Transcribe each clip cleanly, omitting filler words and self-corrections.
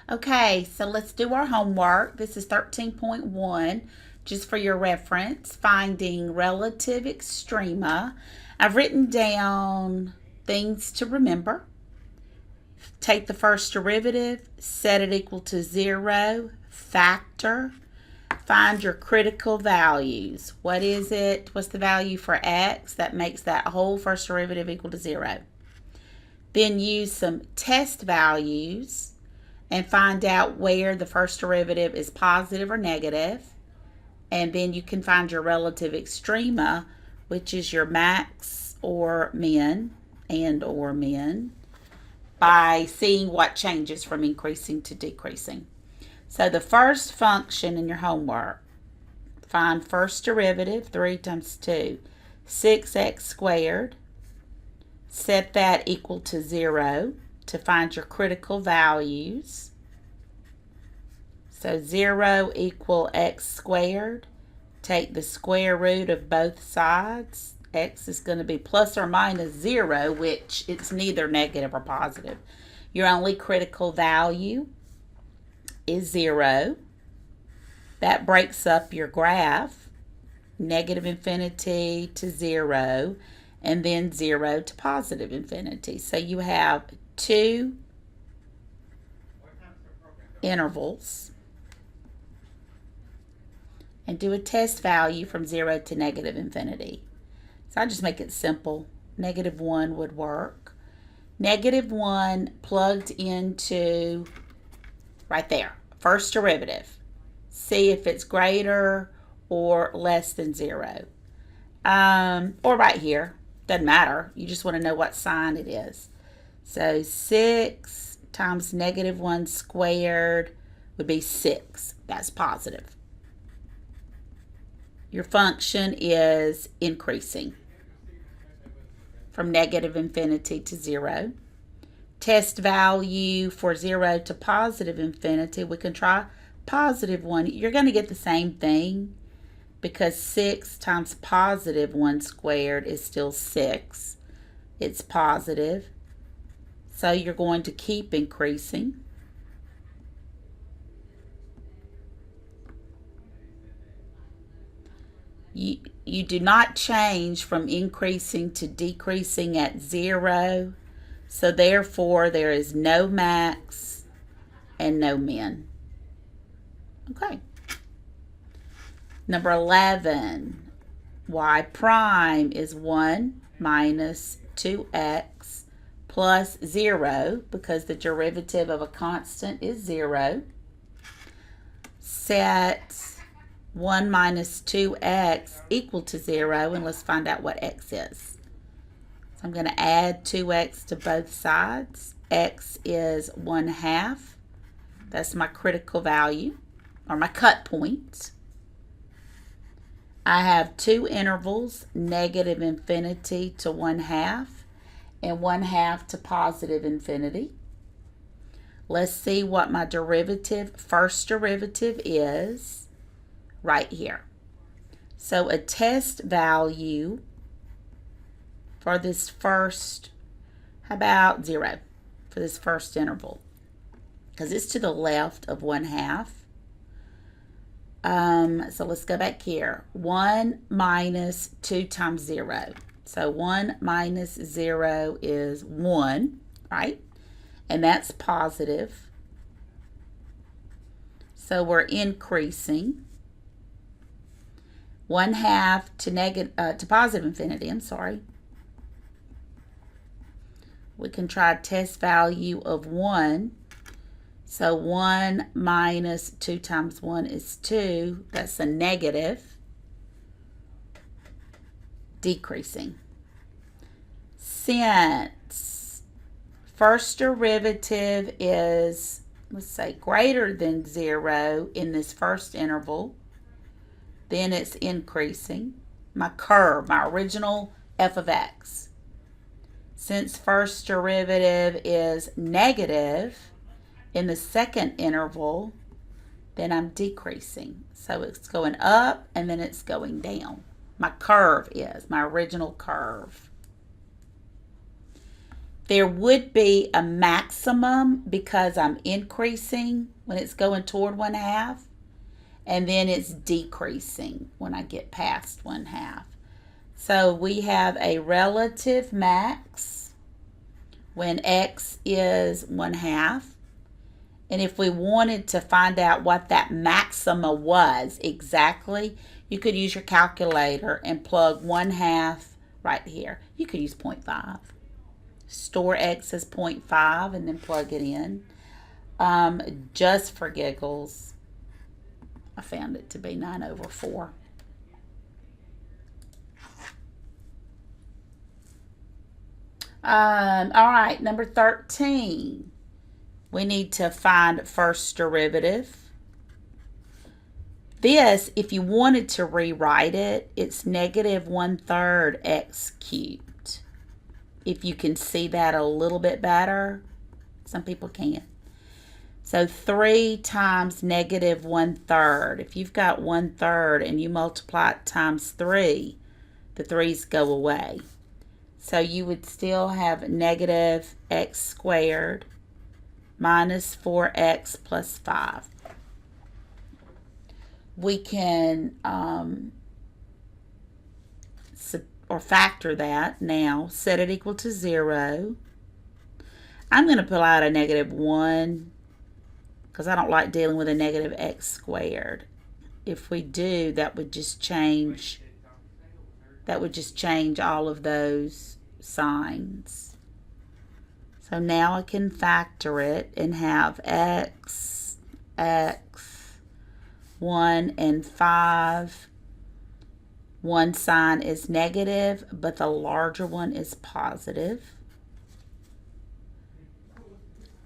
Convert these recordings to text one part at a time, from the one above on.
Okay, so let's do our homework. This is 13.1, just for your reference, finding relative extrema. I've written down things to remember. Take the first derivative, set it equal to 0, factor, find your critical values. What is it? What's the value for x? That makes that whole first derivative equal to 0. Then use some test values and find out where the first derivative is positive or negative. And then you can find your relative extrema, which is your max or min by seeing what changes from increasing to decreasing. So the first function in your homework, find first derivative, 3 times 2, 6x squared. Set that equal to 0 to find your critical values. So 0 equal x squared. Take the square root of both sides. X is going to be plus or minus 0, which it's neither negative or positive. Your only critical value is 0. That breaks up your graph, negative infinity to 0, and then 0 to positive infinity. So you have two intervals, and do a test value from 0 to negative infinity. So I just make it simple. Negative 1 would work. Negative 1 plugged into right there, first derivative. See if it's greater or less than 0. Or right here. Doesn't matter. You just want to know what sign it is. So 6 times negative 1 squared would be 6. That's positive. Your function is increasing from negative infinity to 0. Test value for 0 to positive infinity, we can try positive 1. You're going to get the same thing because 6 times positive 1 squared is still 6. It's positive. So you're going to keep increasing. You do not change from increasing to decreasing at 0. So therefore, there is no max and no min. Okay. Number 11, y prime is 1 minus 2x plus 0, because the derivative of a constant is 0. Set 1 minus 2x equal to 0, and let's find out what x is. So I'm going to add 2x to both sides. X is 1/2. That's my critical value, or my cut point. I have two intervals, negative infinity to 1/2 and 1/2 to positive infinity. Let's see what my first derivative is right here. So a test value for this first, how about 0 for this first interval? Because it's to the left of 1/2. So let's go back here. 1 minus 2 times 0. So 1 minus 0 is 1, right? And that's positive. So we're increasing. 1/2 to positive infinity, I'm sorry. We can try a test value of 1. So 1 minus 2 times 1 is 2. That's a negative. Decreasing. Since first derivative is, let's say, greater than 0 in this first interval, then it's increasing. My curve, my original f of x. Since first derivative is negative in the second interval, then I'm decreasing. So it's going up and then it's going down. My curve is my original curve. There would be a maximum because I'm increasing when it's going toward 1/2, and then it's decreasing when I get past 1/2. So we have a relative max when x is 1/2. And if we wanted to find out what that maxima was exactly, you could use your calculator and plug 1/2 right here. You could use 0.5. Store x as 0.5 and then plug it in. Just for giggles, I found it to be 9/4. All right, number 13. We need to find first derivative. This, if you wanted to rewrite it, it's negative 1/3 x cubed. If you can see that a little bit better, some people can. So 3 times negative 1/3. If you've got 1/3 and you multiply it times 3, the 3's go away. So you would still have negative x squared minus 4x plus 5. We can factor that now, set it equal to 0. I'm going to pull out a negative 1 because I don't like dealing with a negative x squared. If we do, that would just change all of those signs. So now I can factor it and have x, 1, and 5. One sign is negative, but the larger one is positive.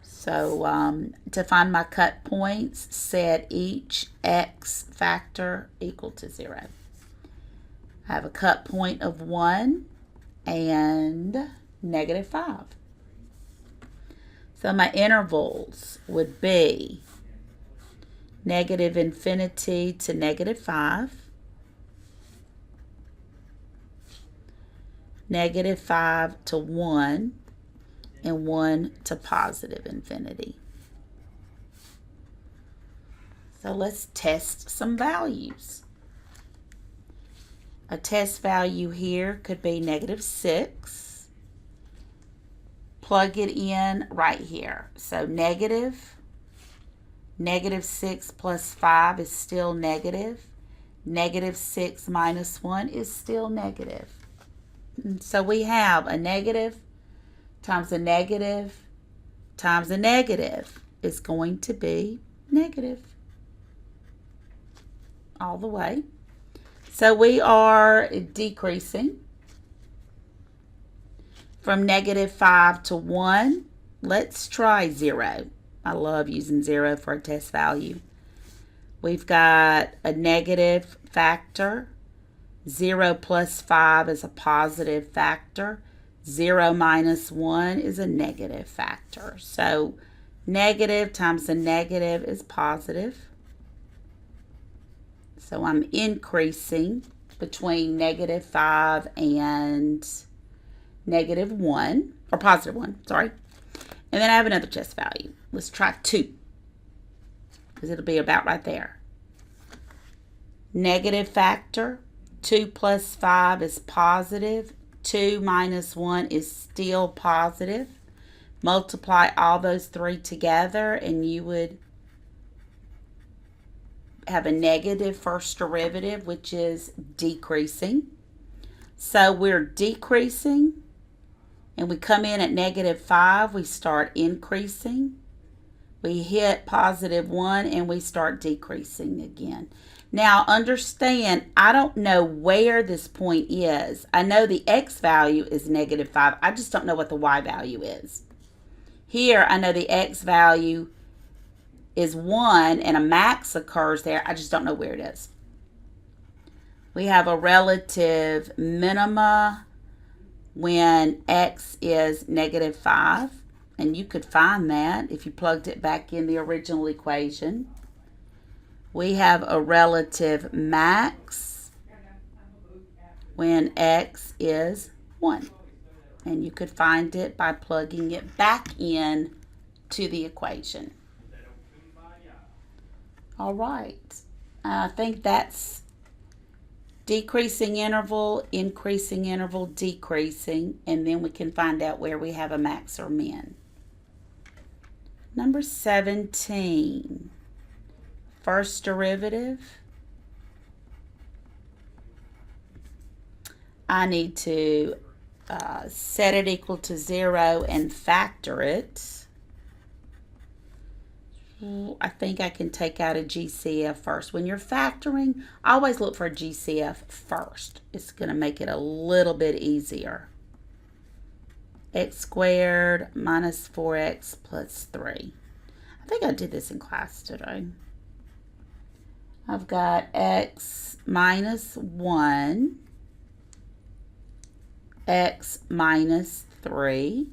So to find my cut points, set each x factor equal to 0. I have a cut point of 1 and negative 5. So my intervals would be negative infinity to negative 5, negative 5 to 1, and 1 to positive infinity. So let's test some values. A test value here could be negative 6. Plug it in right here. So negative 6 plus 5 is still negative. Negative 6 minus 1 is still negative. So we have a negative times a negative times a negative is going to be negative all the way. So we are decreasing from negative 5 to 1. Let's try 0. I love using 0 for a test value. We've got a negative factor. 0 plus 5 is a positive factor. 0 minus 1 is a negative factor. So negative times a negative is positive. So I'm increasing between negative 5 and negative 1, or positive 1, sorry. And then I have another test value. Let's try 2, because it'll be about right there. Negative factor, 2 plus 5 is positive. 2 minus 1 is still positive. Multiply all those 3 together, and you would have a negative first derivative, which is decreasing. So we're decreasing, and we come in at negative 5, we start increasing. We hit positive 1, and we start decreasing again. Now understand, I don't know where this point is. I know the x value is negative 5. I just don't know what the y value is. Here, I know the x value is 1 and a max occurs there. I just don't know where it is. We have a relative minima when x is negative 5. And you could find that if you plugged it back in the original equation. We have a relative max when x is 1. And you could find it by plugging it back in to the equation. All right. I think that's decreasing interval, increasing interval, decreasing, and then we can find out where we have a max or min. Number 17, first derivative. I need to set it equal to 0 and factor it. I think I can take out a GCF first. When you're factoring, always look for a GCF first. It's going to make it a little bit easier. X squared minus 4x plus 3. I think I did this in class today. I've got x minus 1, x minus 3.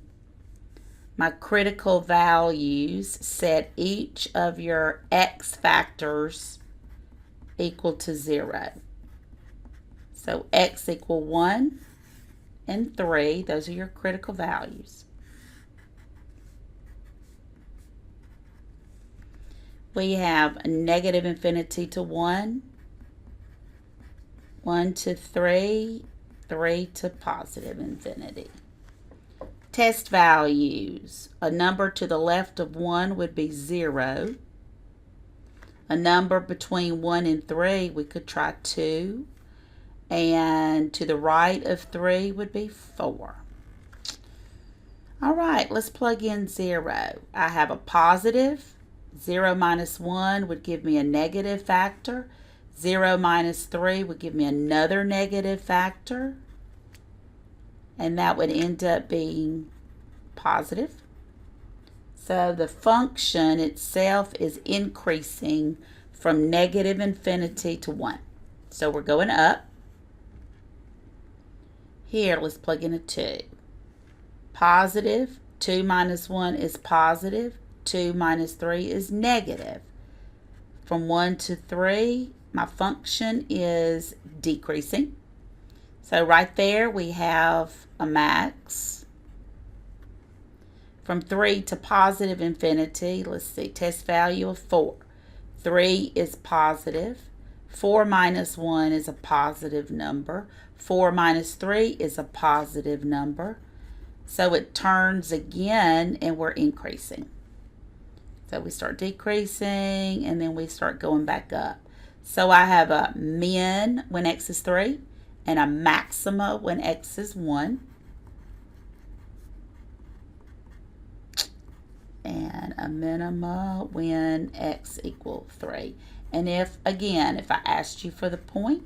My critical values set each of your x factors equal to 0. So x equal 1 and 3. Those are your critical values. We have negative infinity to 1, 1 to 3, 3 to positive infinity. Test values. A number to the left of 1 would be 0. A number between 1 and 3, we could try 2. And to the right of 3 would be 4. All right, let's plug in 0. I have a positive. 0 minus 1 would give me a negative factor. 0 minus 3 would give me another negative factor. And that would end up being positive. So the function itself is increasing from negative infinity to 1. So we're going up. Here, let's plug in a 2. Positive, 2 minus 1 is positive. 2 minus 3 is negative. From 1 to 3, my function is decreasing. So right there we have a max. From 3 to positive infinity, let's see, test value of 4. 3 is positive. 4 minus 1 is a positive number. 4 minus 3 is a positive number. So it turns again and we're increasing. So we start decreasing and then we start going back up. So I have a min when x is 3. And a maxima when x is 1. And a minima when x equals 3. And if I asked you for the point,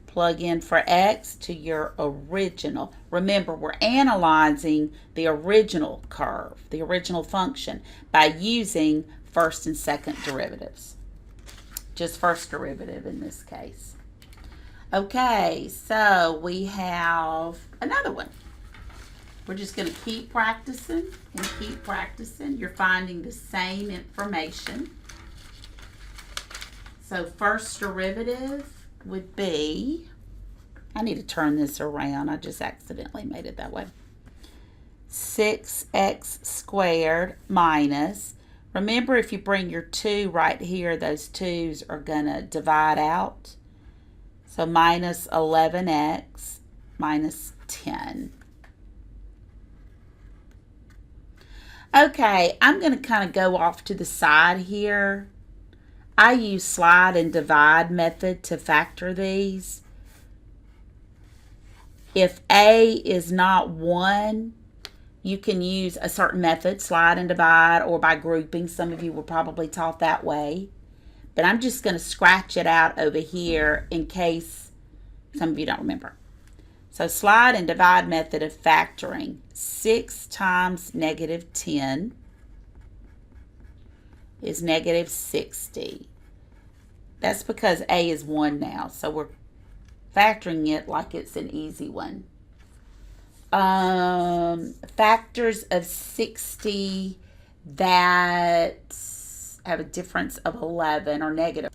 plug in for x to your original. Remember, we're analyzing the original curve, the original function, by using first and second derivatives. Just first derivative in this case. Okay, so we have another one. We're just going to keep practicing and keep practicing. You're finding the same information. So first derivative would be, I need to turn this around. I just accidentally made it that way. 6x squared minus, remember if you bring your 2 right here, those 2's are going to divide out. So minus 11x minus 10. Okay, I'm going to kind of go off to the side here. I use slide and divide method to factor these. If A is not 1, you can use a certain method, slide and divide, or by grouping. Some of you were probably taught that way. But I'm just going to scratch it out over here in case some of you don't remember. So slide and divide method of factoring. 6 times negative 10 is negative 60. That's because A is 1 now. So we're factoring it like it's an easy one. Factors of 60 that have a difference of 11 or negative.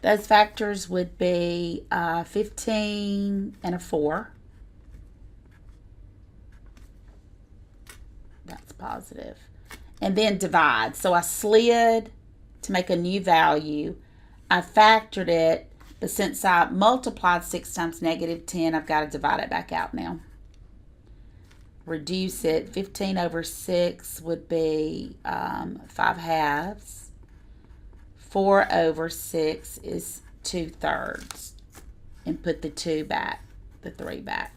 Those factors would be 15 and a 4. positive. And then divide. So I slid to make a new value. I factored it, but since I multiplied 6 times negative 10, I've got to divide it back out now. Reduce it. 15 over 6 would be 5 halves. 4 over 6 is 2/3. And put the 2 back, the 3 back.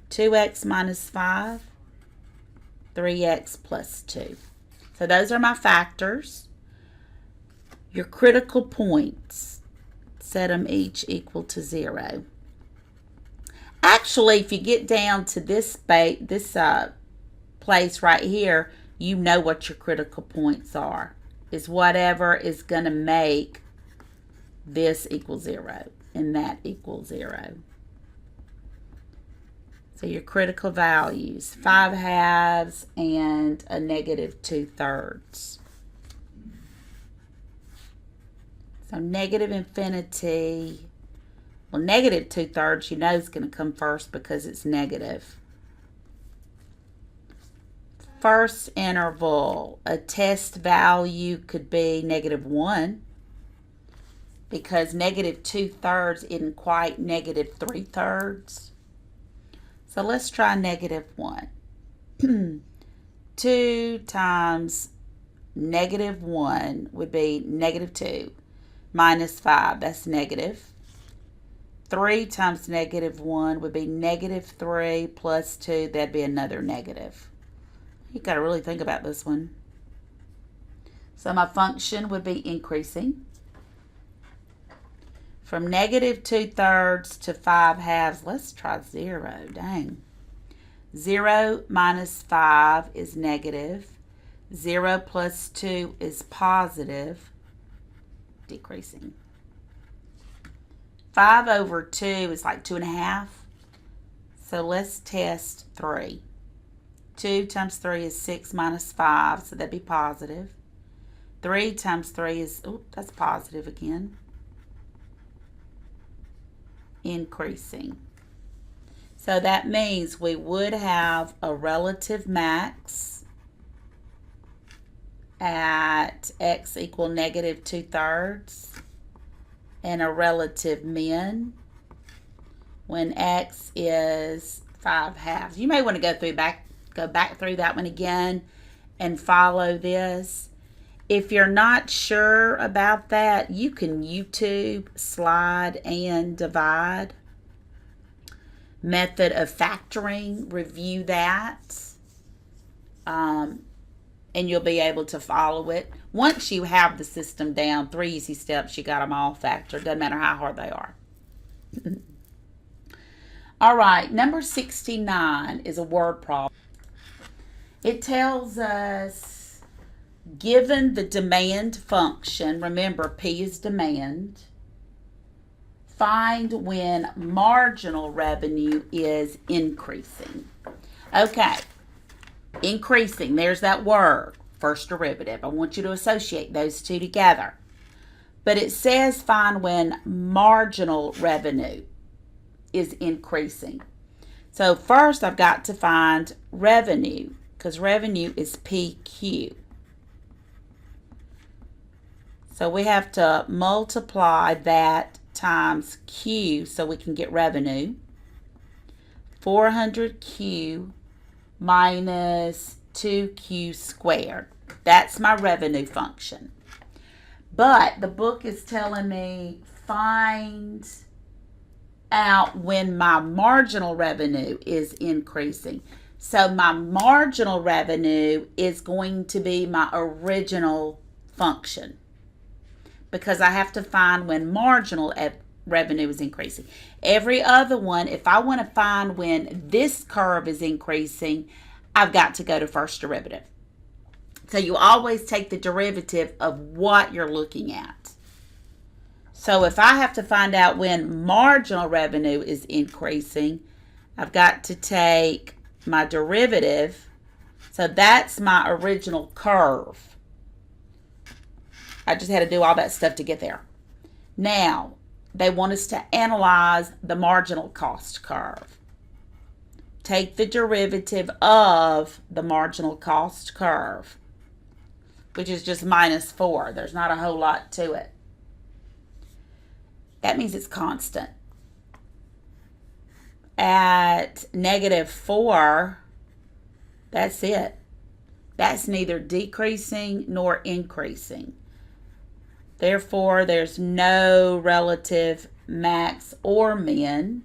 2x minus 5, 3x plus 2. So those are my factors. Your critical points, set them each equal to 0. Actually, if you get down to this place right here, you know what your critical points are. Is whatever is going to make this equal 0 and that equals 0. So your critical values, 5 halves and a negative 2/3. So negative infinity, well, negative 2/3, you know, is going to come first because it's negative. First interval, a test value could be -1 because negative 2/3 isn't quite negative 3/3. So let's try -1. 2 times -1 would be -2 minus 5. That's negative. 3 times -1 would be -3 plus 2. That'd be another negative. You got to really think about this one. So my function would be increasing. From negative 2/3 to 5 halves, let's try 0. Dang. 0 minus 5 is negative. 0 plus 2 is positive. Decreasing. 5 over 2 is like 2.5. So let's test 3. 2 times 3 is 6 minus 5, so that'd be positive. 3 times 3 is, oh, that's positive again. Increasing. So that means we would have a relative max at x equal negative 2/3 and a relative min when x is 5 halves. You may want to go back through that one again and follow this. If you're not sure about that, you can YouTube slide and divide. Method of factoring, review that. And you'll be able to follow it. Once you have the system down, 3 easy steps, you got them all factored. Doesn't matter how hard they are. All right, number 69 is a word problem. It tells us, given the demand function, remember P is demand, find when marginal revenue is increasing. Okay, increasing, there's that word, first derivative. I want you to associate those two together. But it says find when marginal revenue is increasing. So first I've got to find revenue, because revenue is PQ. So we have to multiply that times Q so we can get revenue. 400Q minus 2Q squared. That's my revenue function. But the book is telling me find out when my marginal revenue is increasing. So my marginal revenue is going to be my original function, because I have to find when marginal revenue is increasing. Every other one, if I want to find when this curve is increasing, I've got to go to first derivative. So you always take the derivative of what you're looking at. So if I have to find out when marginal revenue is increasing, I've got to take my derivative. So that's my original curve. I just had to do all that stuff to get there. Now, they want us to analyze the marginal cost curve. take the derivative of the marginal cost curve, which is just -4. There's not a whole lot to it. That means it's constant. At -4, that's it. That's neither decreasing nor increasing. Therefore, there's no relative max or min,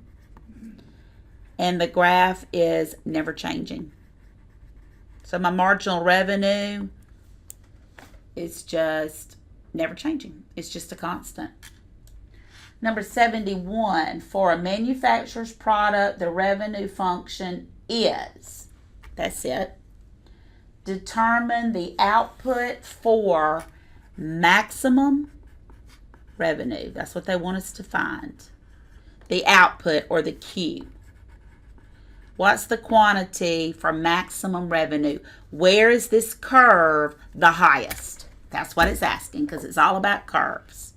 and the graph is never changing. So my marginal revenue is just never changing. It's just a constant. Number 71, for a manufacturer's product, the revenue function is, that's it. Determine the output for maximum revenue. That's what they want us to find. The output, or the Q. What's the quantity for maximum revenue? Where is this curve the highest? That's what it's asking, because it's all about curves.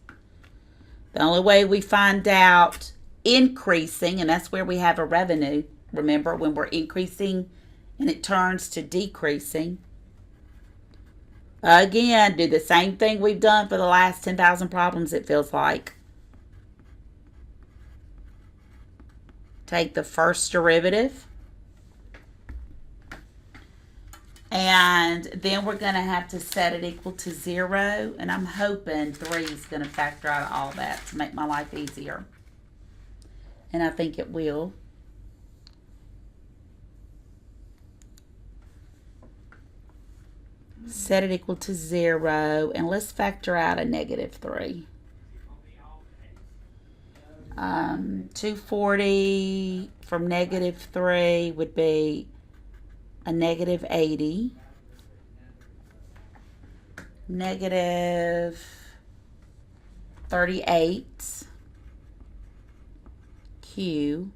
The only way we find out increasing, and that's where we have a revenue, remember, when we're increasing and it turns to decreasing. Again, do the same thing we've done for the last 10,000 problems, it feels like. Take the first derivative. And then we're going to have to set it equal to 0. And I'm hoping 3 is going to factor out of all that to make my life easier. And I think it will. Set it equal to 0. And let's factor out a -3. 240 from -3 would be a -80. -38 Q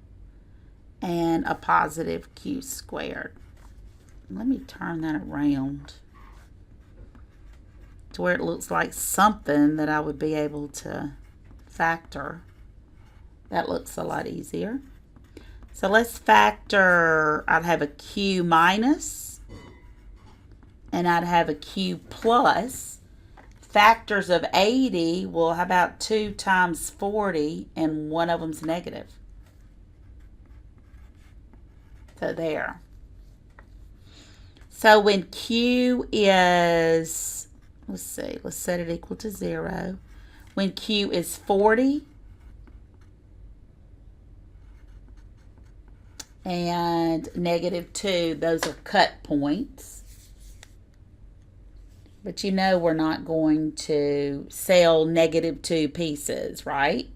and a positive Q squared. Let me turn that around to where it looks like something that I would be able to factor. That looks a lot easier. So let's factor, I'd have a Q minus and I'd have a Q plus. Factors of 80, well, how about 2 times 40 and one of them's negative? So there. So when Q is, let's see, let's set it equal to 0. When Q is 40, and -2, those are cut points. But you know we're not going to sell -2 pieces, right?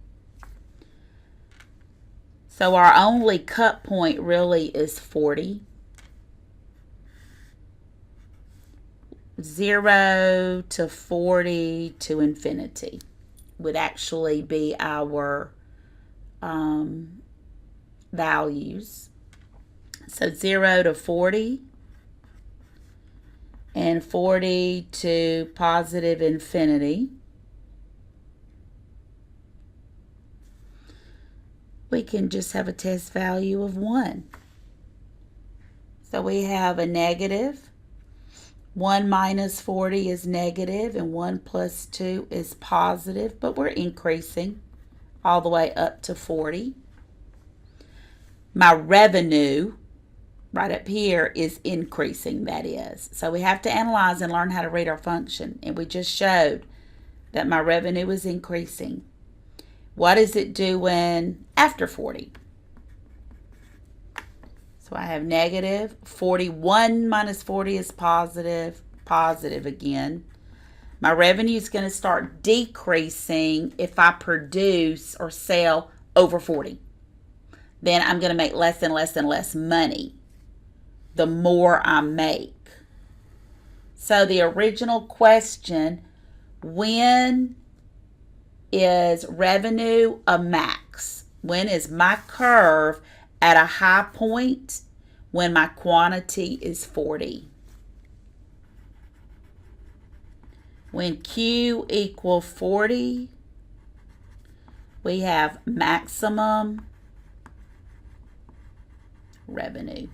So our only cut point really is 40. 0 to 40 to infinity would actually be our values. So 0 to 40 and 40 to positive infinity. We can just have a test value of 1. So we have a negative. 1 minus 40 is negative, and 1 plus 2 is positive, but we're increasing all the way up to 40. My revenue right up here is increasing, that is. So we have to analyze and learn how to read our function. And we just showed that my revenue is increasing. What is it doing after 40? So I have negative. 41 minus 40 is positive. Positive again. My revenue is going to start decreasing if I produce or sell over 40. Then I'm going to make less and less and less money the more I make. So the original question, when is revenue a max? When is my curve at a high point? When my quantity is 40. When Q equals 40, we have maximum revenue,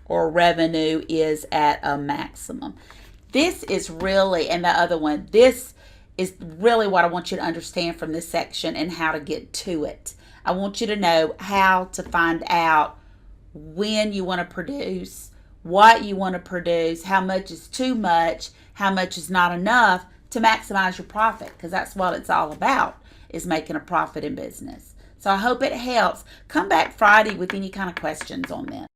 or revenue is at a maximum. This is really, and the other one, this is really what I want you to understand from this section and how to get to it. I want you to know how to find out when you want to produce, what you want to produce, how much is too much, how much is not enough to maximize your profit, because that's what it's all about, is making a profit in business. So I hope it helps. Come back Friday with any kind of questions on this.